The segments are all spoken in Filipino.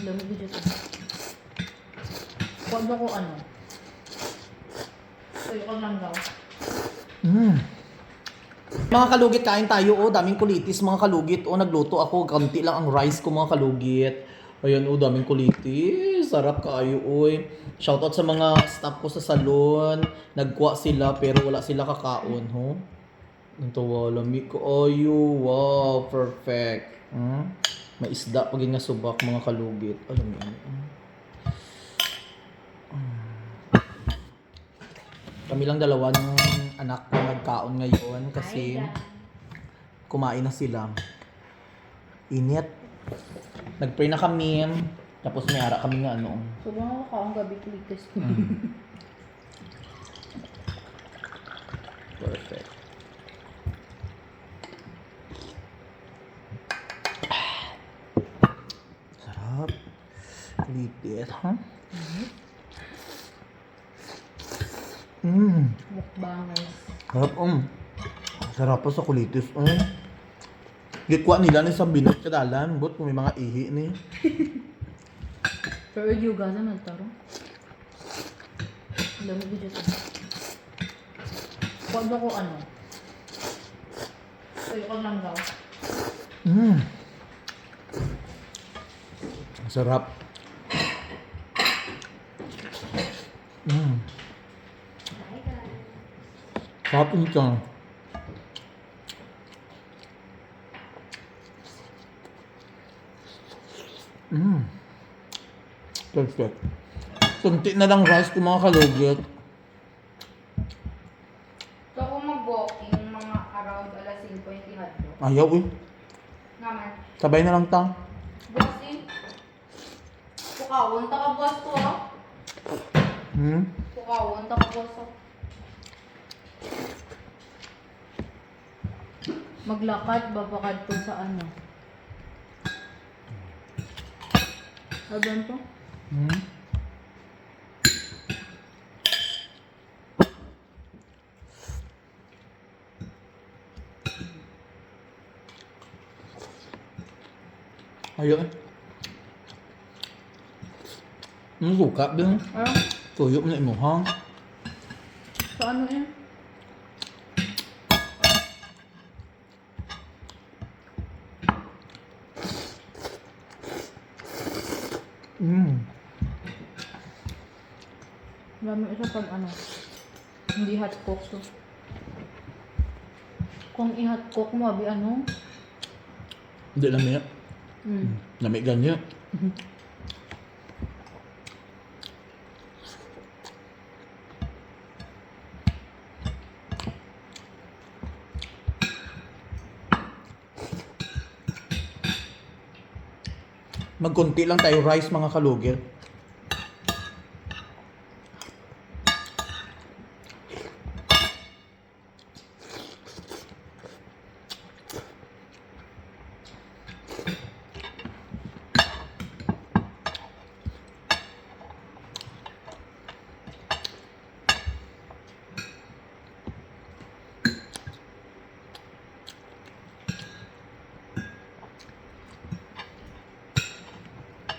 Lamig dito. Huwag ako ano. Sa'yo ko lang daw. Mga kalugit, kain tayo. Oh, daming kulitis mga kalugit. Oh, nagluto ako. Kaunti lang ang rice ko mga kalugit. Ayan, oh, daming kulitis. Sarap kaayo, oy. Shoutout sa mga staff ko sa salon. Nagkuha sila pero wala sila kakaon, ho. Ang tawa, lamig ko. Ayo, wow, perfect. May isda pag nga subak mga kalugit. Alam mo yun. Kami lang dalawa ng anak ko nagkaon ngayon kasi kumain na sila. Init. Nag-pray na kami. Tapos may ara kami nga ano. Sobrang nakakaang gabi kulitis. Perfect. Sarap. Kulitis, ha? Mukbangers. Sarap, sarap pa sa kulitis, Gikwa nila ni sa binot kadalan, but kung may mga ihi ni. Pero yung gaza nagtaro. Lamig dito. Huwag ako ano. Sa'yo ko lang daw. Sarap. Sarap ito. Perfect. Kunti na lang rice ko mga kalugit. So kung mag-walking mga around alas 5 yung tihadlo. Ayaw Naman. Sabay na lang ta. Buwasin. Pukawon ta ka buwas to ah. Pukawon ta ka buwas to. Maglakad, babakad po sa ano. Sabihan po? Ayaw suka din. Tuyo mo na imuhang. Sa ano yan? Dami isa pag ano. Hindi hot cook to. Kung i-hot cook mo, abi ano? Hindi lamig. Lamig ganyan. Magkunti lang tayo rice mga kalugit.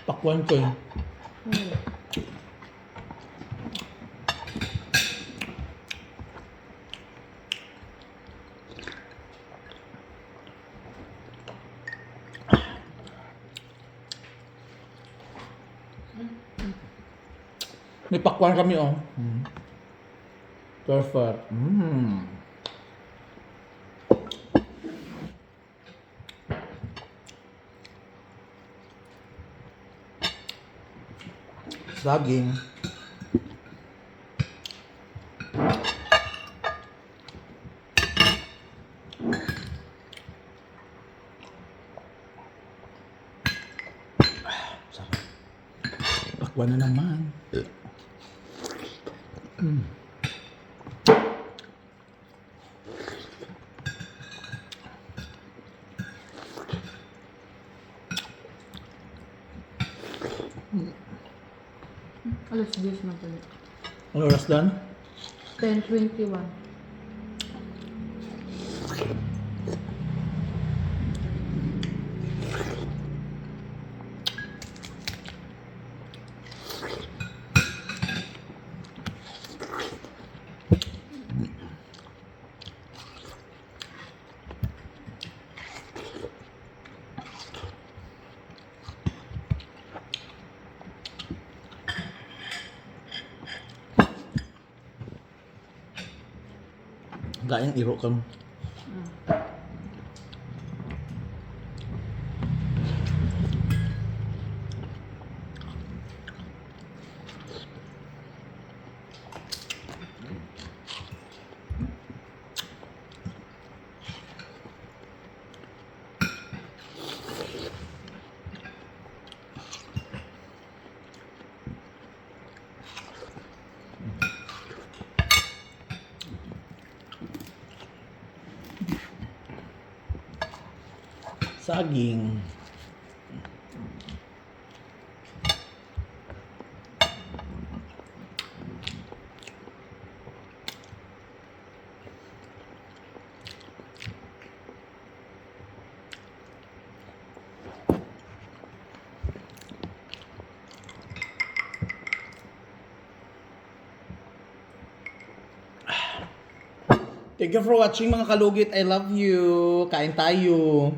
Pakwan ko yun. May pakwan kami, oh. Perfect. Saging. Sarap. Pakwan na naman. Alas 10 na pala. Ano oras dan? 10:21. Laing iro ka. Saging. Thank you for watching mga kalugit. I love you. Kain tayo.